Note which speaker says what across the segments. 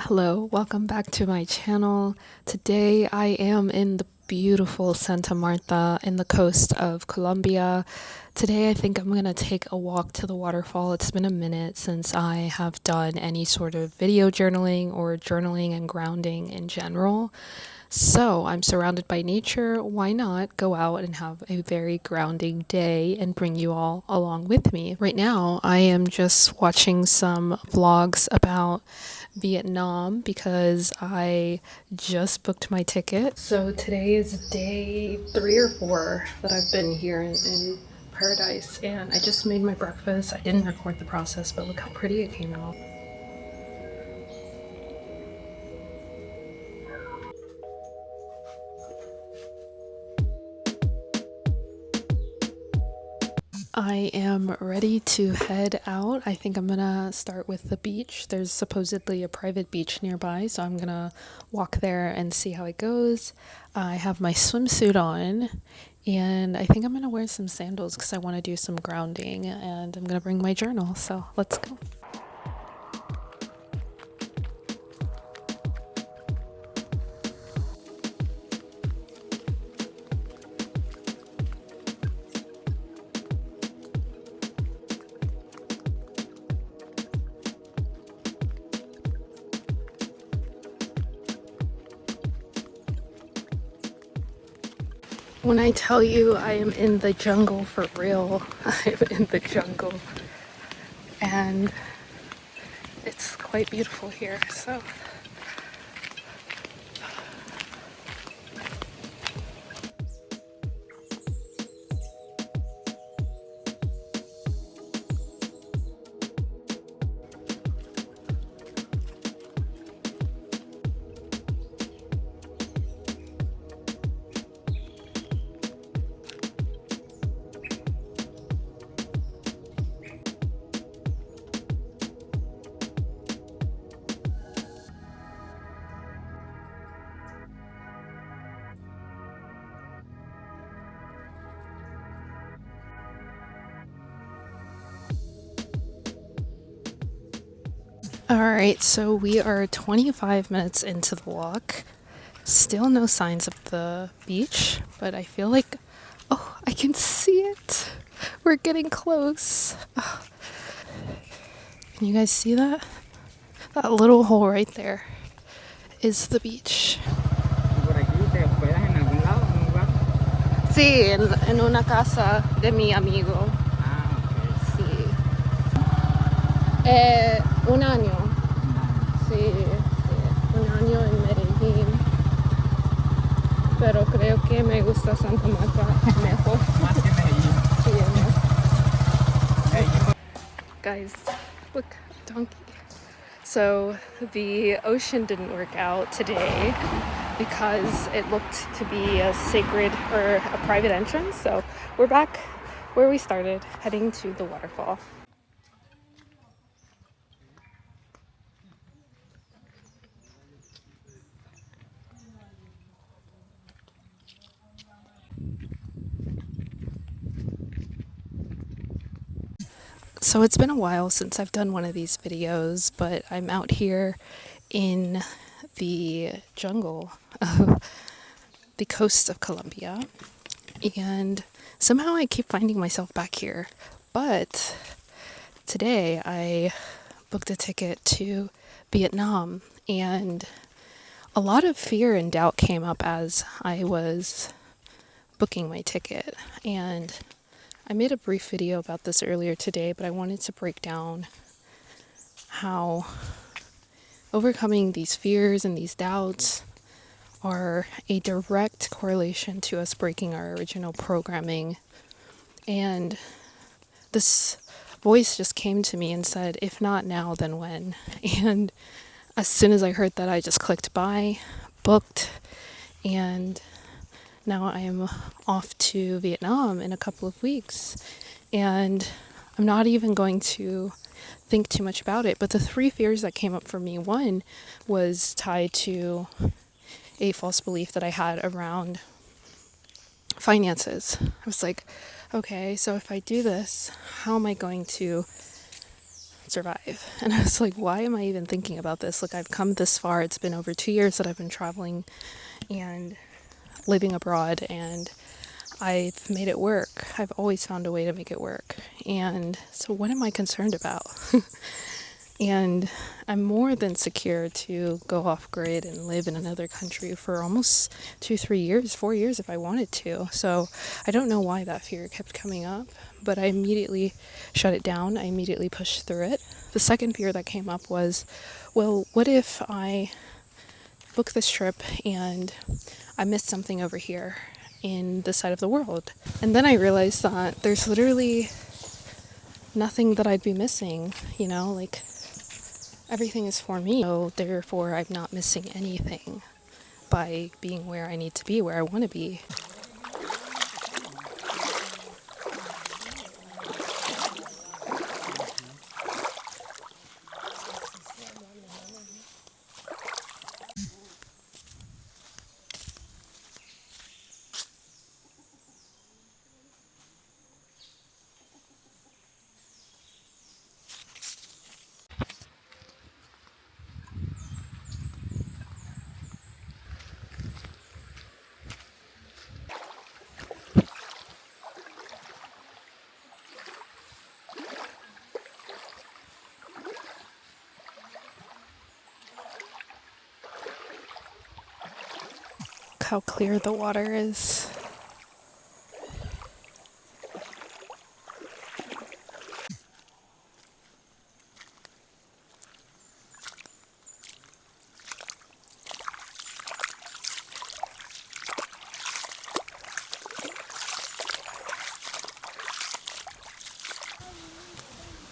Speaker 1: Hello, welcome back to my channel. Today I am in the beautiful Santa Marta in the coast of Colombia. Today I think I'm gonna take a walk to the waterfall. It's been a minute since I have done any sort of video journaling or journaling and grounding in general. So I'm surrounded by nature. Why not go out and have a very grounding day and bring you all along with me? Right now, I am just watching some vlogs about Vietnam because I just booked my ticket. So today is day 3 or 4 that I've been here in Paradise, and I just made my breakfast. I didn't record the process, but look how pretty it came out. I am ready to head out. I think I'm gonna start with the beach. There's supposedly a private beach nearby, so I'm gonna walk there and see how it goes. I have my swimsuit on, and I think I'm gonna wear some sandals because I want to do some grounding, and I'm gonna bring my journal. So let's go. When I tell you I am in the jungle for real, I'm in the jungle, and it's quite beautiful here. So alright, so we are 25 minutes into the walk. Still no signs of the beach, but I feel like, oh, I can see it. We're getting close. Oh. Can you guys see that? That little hole right there is the beach. Sí, en una casa de mi amigo. Sí. Un año. Sí, sí, un año en Medellín. Pero creo que me gusta Santa Marta mejor.
Speaker 2: Más que Medellín.
Speaker 1: Sí, más. Guys, look, donkey. So the ocean didn't work out today because it looked to be a sacred or a private entrance. So we're back where we started, heading to the waterfall. So it's been a while since I've done one of these videos, but I'm out here in the jungle of the coast of Colombia, and somehow I keep finding myself back here. But today I booked a ticket to Vietnam, and a lot of fear and doubt came up as I was booking my ticket, and I made a brief video about this earlier today, but I wanted to break down how overcoming these fears and these doubts are a direct correlation to us breaking our original programming. And this voice just came to me and said, if not now, then when? And as soon as I heard that, I just clicked buy, booked, and now I am off to Vietnam in a couple of weeks, and I'm not even going to think too much about it. But the 3 fears that came up for me, one was tied to a false belief that I had around finances. I was like, okay, so if I do this, how am I going to survive. And I was like, why am I even thinking about this? Like, I've come this far. It's been over 2 years that I've been traveling and living abroad, and I've made it work. I've always found a way to make it work. And so what am I concerned about? And I'm more than secure to go off grid and live in another country for almost 2, 3 years, 4 years if I wanted to. So I don't know why that fear kept coming up, but I immediately shut it down. I immediately pushed through it. The second fear that came up was, well, what if I book this trip and I missed something over here in this side of the world? And then I realized that there's literally nothing that I'd be missing, like everything is for me. So therefore, I'm not missing anything by being where I need to be, where I want to be. Look how clear the water is.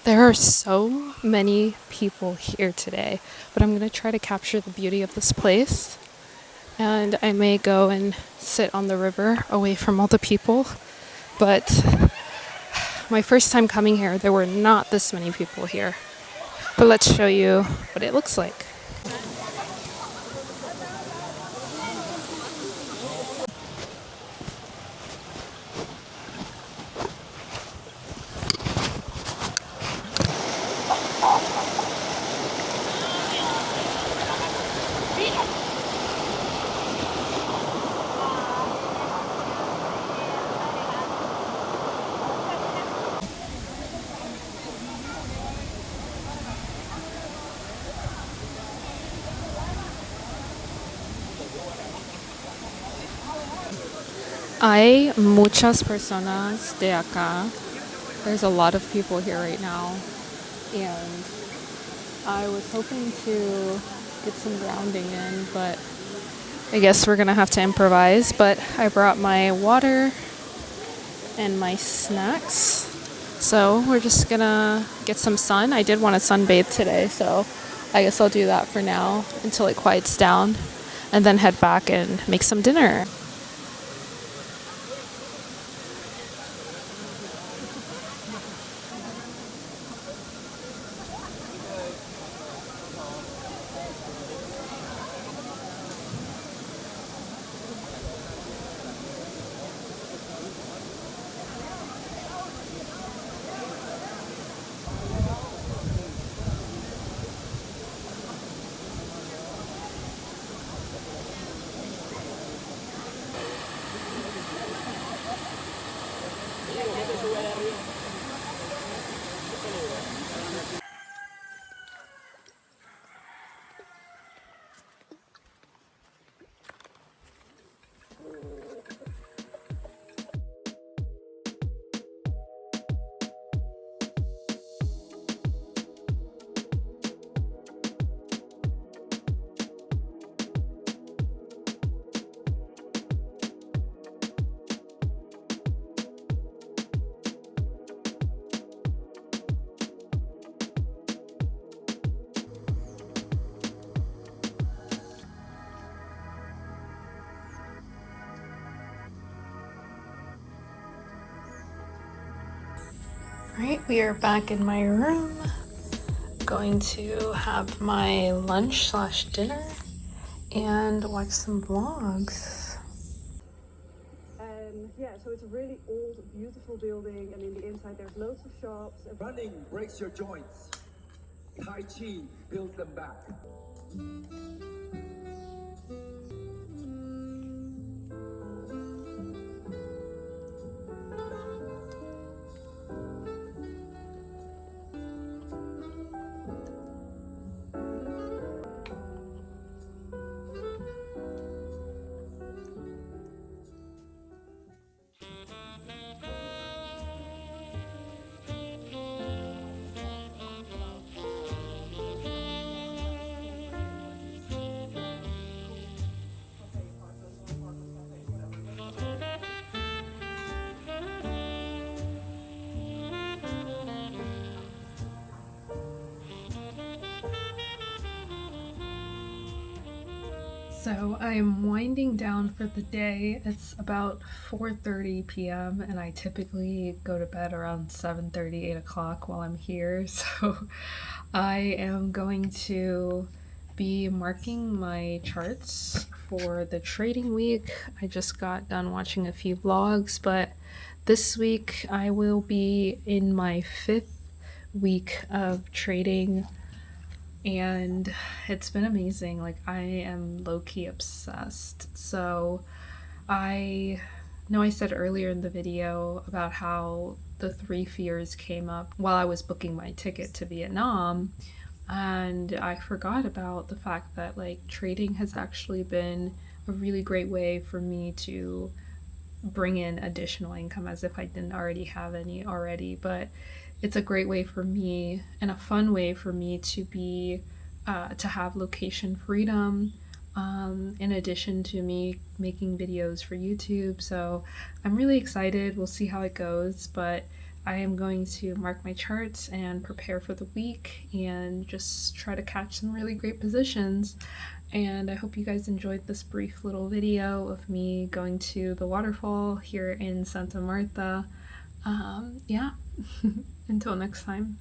Speaker 1: There are so many people here today, but I'm going to try to capture the beauty of this place. And I may go and sit on the river away from all the people. But my first time coming here, there were not this many people here. But let's show you what it looks like. Hay muchas personas de acá. There's a lot of people here right now. And I was hoping to get some grounding in, but I guess we're going to have to improvise. But I brought my water and my snacks. So we're just going to get some sun. I did want to sunbathe today, so I guess I'll do that for now until it quiets down, and then head back and make some dinner. Right, we are back in my room, going to have my lunch/dinner and watch some vlogs.
Speaker 2: Yeah, so it's a really old, beautiful building, and in the inside there's loads of shops.
Speaker 3: Running breaks your joints.
Speaker 2: Tai Chi builds them back.
Speaker 1: So I'm winding down for the day. It's about 4:30 p.m. and I typically go to bed around 7:30, 8 o'clock while I'm here. So I am going to be marking my charts for the trading week. I just got done watching a few vlogs, but this week I will be in my 5th week of trading and it's been amazing. Like, I am low-key obsessed. So I know I said earlier in the video about how the 3 fears came up while I was booking my ticket to Vietnam, and I forgot about the fact that like trading has actually been a really great way for me to bring in additional income, as if I didn't already have any already. But it's a great way for me and a fun way for me to have location freedom, in addition to me making videos for YouTube. So I'm really excited. We'll see how it goes, but I am going to mark my charts and prepare for the week and just try to catch some really great positions. And I hope you guys enjoyed this brief little video of me going to the waterfall here in Santa Marta. Yeah, until next time.